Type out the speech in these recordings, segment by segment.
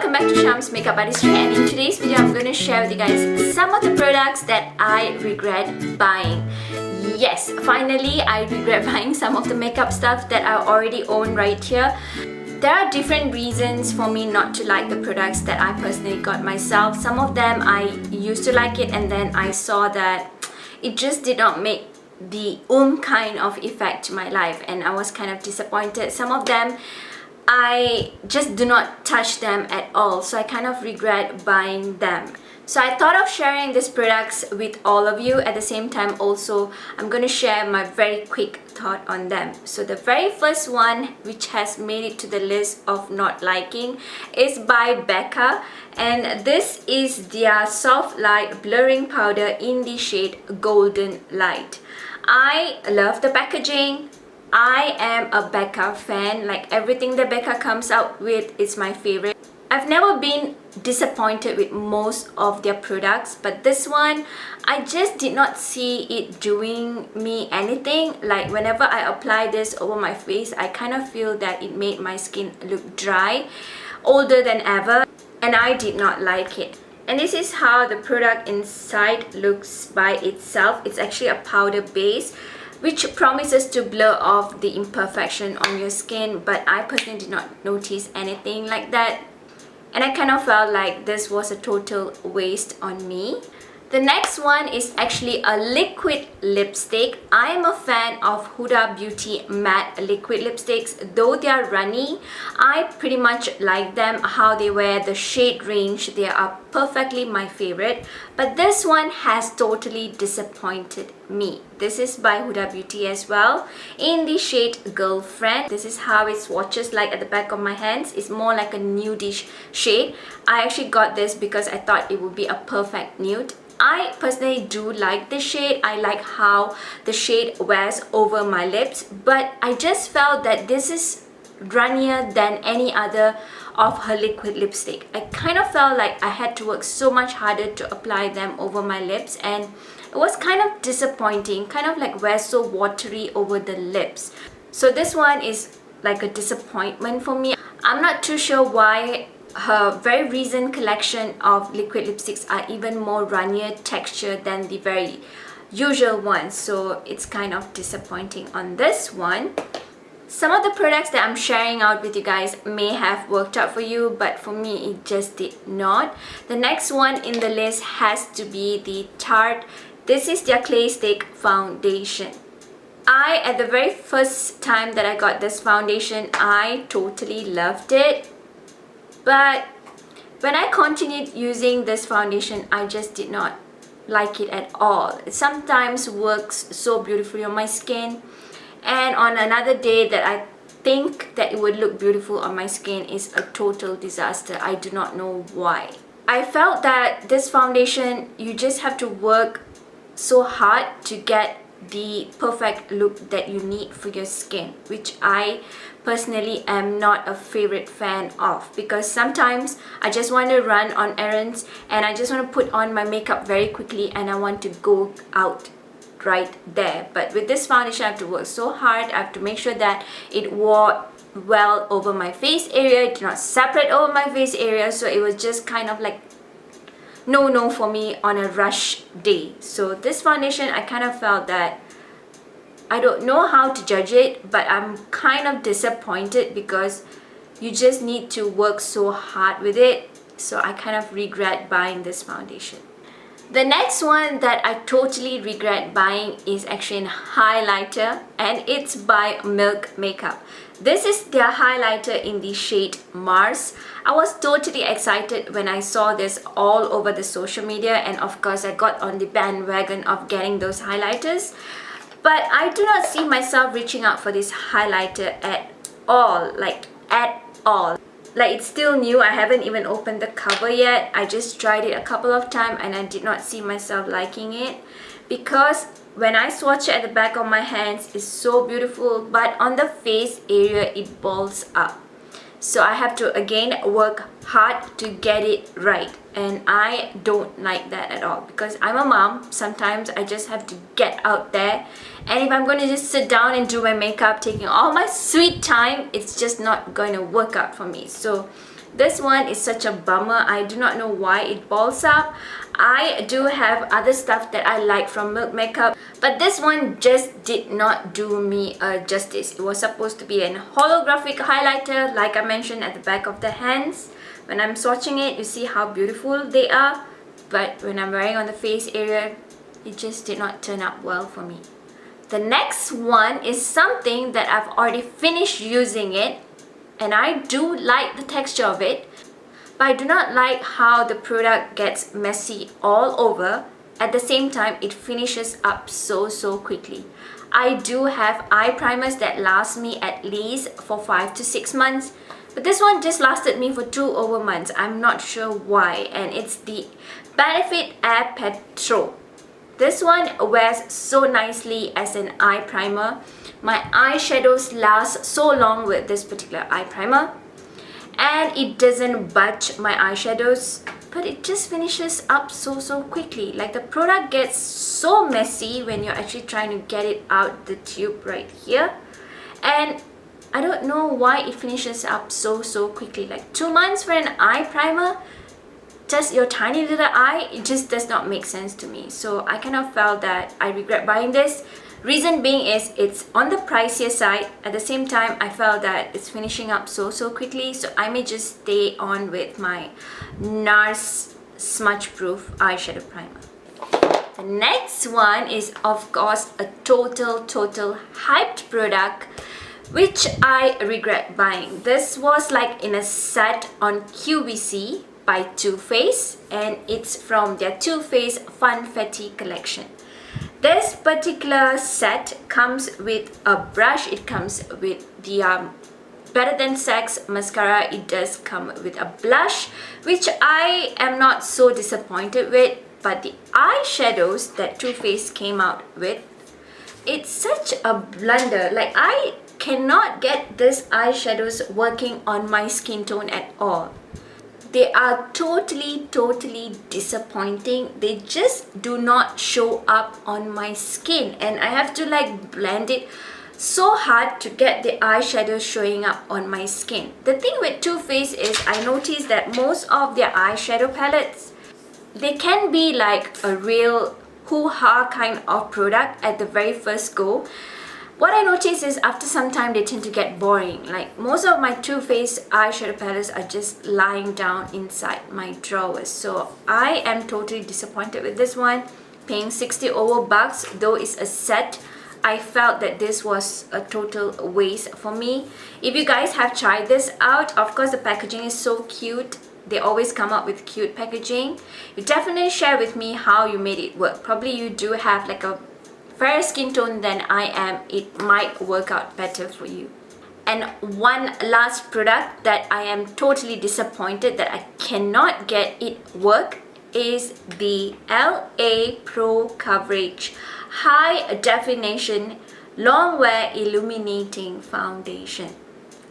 Welcome back to Sham's Makeup Artistry, and in today's video I'm going to share with you guys some of the products that I regret buying. Yes, finally I regret buying some of the makeup stuff that I already own right here. There are different reasons for me not to like the products that I personally got myself. Some of them I used to like it and then I saw that it just did not make the kind of effect to my life and I was kind of disappointed. Some of them I just do not touch them at all, so I kind of regret buying them. So I thought of sharing these products with all of you. At the same time also, I'm going to share my very quick thought on them. So the very first one, which has made it to the list of not liking, is by Becca, and this is their soft light blurring powder in the shade Golden Light. I love the packaging. I am a Becca fan. Like, everything that Becca comes out with is my favorite. I've never been disappointed with most of their products, but this one, I just did not see it doing me anything. Like, whenever I apply this over my face, I kind of feel that it made my skin look dry, older than ever, and I did not like it. And this is how the product inside looks by itself. It's actually a powder base, which promises to blur off the imperfection on your skin, but I personally did not notice anything like that. And I kind of felt like this was a total waste on me. The next one is actually a liquid lipstick. I am a fan of Huda Beauty matte liquid lipsticks. Though they are runny, I pretty much like them. How they wear, the shade range, they are perfectly my favorite. But this one has totally disappointed me. This is by Huda Beauty as well, in the shade Girlfriend. This is how it swatches like at the back of my hands. It's more like a nudish shade. I actually got this because I thought it would be a perfect nude. I personally do like the shade. I like how the shade wears over my lips, but I just felt that this is runnier than any other of her liquid lipstick. I kind of felt like I had to work so much harder to apply them over my lips, and it was kind of disappointing, kind of like wears so watery over the lips. So this one is like a disappointment for me. I'm not too sure why her very recent collection of liquid lipsticks are even more runnier texture than the very usual ones, so it's kind of disappointing on this one. Some of the products that I'm sharing out with you guys may have worked out for you, but for me it just did not. The next one in the list has to be the Tarte. This is their Clay Stick Foundation. At the very first time that I got this foundation, I totally loved it. But when I continued using this foundation, I just did not like it at all. It sometimes works so beautifully on my skin, and on another day that I think that it would look beautiful on my skin is a total disaster. I do not know why. I felt that this foundation, you just have to work so hard to get the perfect look that you need for your skin, which I personally am not a favorite fan of, because sometimes I just want to run on errands and I just want to put on my makeup very quickly and I want to go out right there. But with this foundation, I have to work so hard. I have to make sure that it wore well over my face area, it did not separate over my face area, so it was just kind of like no for me on a rush day. So this foundation, I kind of felt that I don't know how to judge it, but I'm kind of disappointed because you just need to work so hard with it. So I kind of regret buying this foundation. The next one that I totally regret buying is actually a highlighter, and it's by Milk Makeup. This is their highlighter in the shade Mars. I was totally excited when I saw this all over the social media, and of course I got on the bandwagon of getting those highlighters. But I do not see myself reaching out for this highlighter at all, like at all. Like, it's still new. I haven't even opened the cover yet. I just tried it a couple of times and I did not see myself liking it, because when I swatch it at the back of my hands, it's so beautiful, but on the face area it balls up. So I have to again work hard to get it right, and I don't like that at all, because I'm a mom. Sometimes I just have to get out there, and if I'm going to just sit down and do my makeup taking all my sweet time, it's just not going to work out for me. So This one is such a bummer. I do not know why it balls up. I do have other stuff that I like from Milk Makeup, but this one just did not do me justice. It was supposed to be an holographic highlighter, like I mentioned, at the back of the hands. When I'm swatching it, you see how beautiful they are, but when I'm wearing on the face area, it just did not turn out well for me. The next one is something that I've already finished using it, and I do like the texture of it, but I do not like how the product gets messy all over. At the same time, it finishes up so quickly. I do have eye primers that last me at least for 5 to 6 months, but this one just lasted me for 2 over months. I'm not sure why, and it's the Benefit Air Petro. This one wears so nicely as an eye primer. My eyeshadows last so long with this particular eye primer, and it doesn't budge my eyeshadows, but it just finishes up so quickly. Like, the product gets so messy when you're actually trying to get it out the tube right here, and I don't know why it finishes up so quickly. Like, 2 months for an eye primer, just your tiny little eye, it just does not make sense to me. So I kind of felt that I regret buying this. Reason being is it's on the pricier side. At the same time, I felt that it's finishing up so quickly, so I may just stay on with my NARS smudge proof eyeshadow primer. The next one is, of course, a total hyped product, which I regret buying. This was like in a set on QVC by Too Faced, and it's from their Too Faced Funfetti collection. This particular set comes with a brush, it comes with the Better Than Sex mascara, it does come with a blush, which I am not so disappointed with, but the eyeshadows that Too Faced came out with, it's such a blunder. Like, I cannot get this eyeshadows working on my skin tone at all. They are totally disappointing. They just do not show up on my skin, and I have to like blend it so hard to get the eyeshadow showing up on my skin. The thing with Too Faced is I noticed that most of their eyeshadow palettes, they can be like a real hoo-ha kind of product at the very first go. What I noticed is after some time they tend to get boring. Like, most of my Too Faced eyeshadow palettes are just lying down inside my drawers. So I am totally disappointed with this one. Paying 60 over bucks, though it's a set, I felt that this was a total waste for me. If you guys have tried this out, of course the packaging is so cute. They always come up with cute packaging. You definitely share with me how you made it work. Probably you do have like a fairer skin tone than I am, it might work out better for you. And one last product that I am totally disappointed that I cannot get it work is the LA Pro Coverage High Definition Longwear Illuminating Foundation.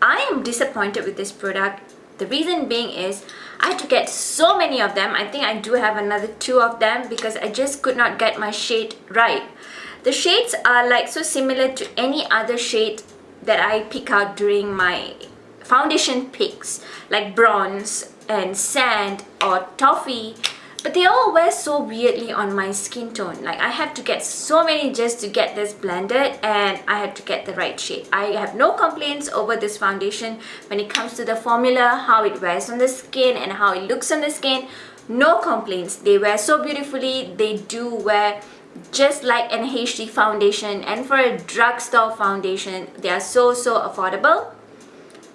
I am disappointed with this product. The reason being is I had to get so many of them. I think I do have another 2 of them because I just could not get my shade right. The shades are like so similar to any other shade that I pick out during my foundation picks, like bronze and sand or toffee, but they all wear so weirdly on my skin tone. Like, I have to get so many just to get this blended, and I have to get the right shade. I have no complaints over this foundation when it comes to the formula, how it wears on the skin and how it looks on the skin. No complaints. They wear so beautifully. They do wear just like an HD foundation, and for a drugstore foundation, they are so affordable.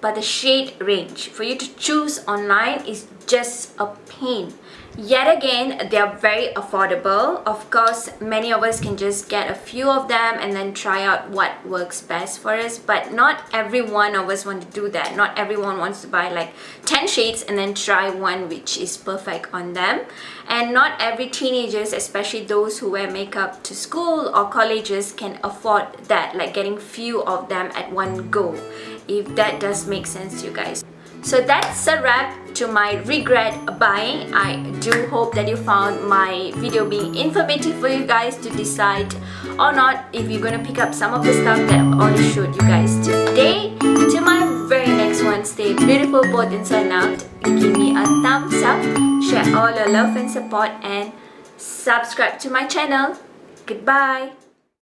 But the shade range for you to choose online is just a pain. Yet again, they are very affordable. Of course, many of us can just get a few of them and then try out what works best for us, but not every one of us want to do that. Not everyone wants to buy like 10 shades and then try one which is perfect on them. And not every teenagers, especially those who wear makeup to school or colleges, can afford that, like getting few of them at one go, if that does make sense to you guys. So that's a wrap to my regret buying. I do hope that you found my video being informative for you guys to decide or not if you're going to pick up some of the stuff that I've already showed you guys today. To my very next one, stay beautiful both inside and out. Give me a thumbs up, share all your love and support, and subscribe to my channel. Goodbye.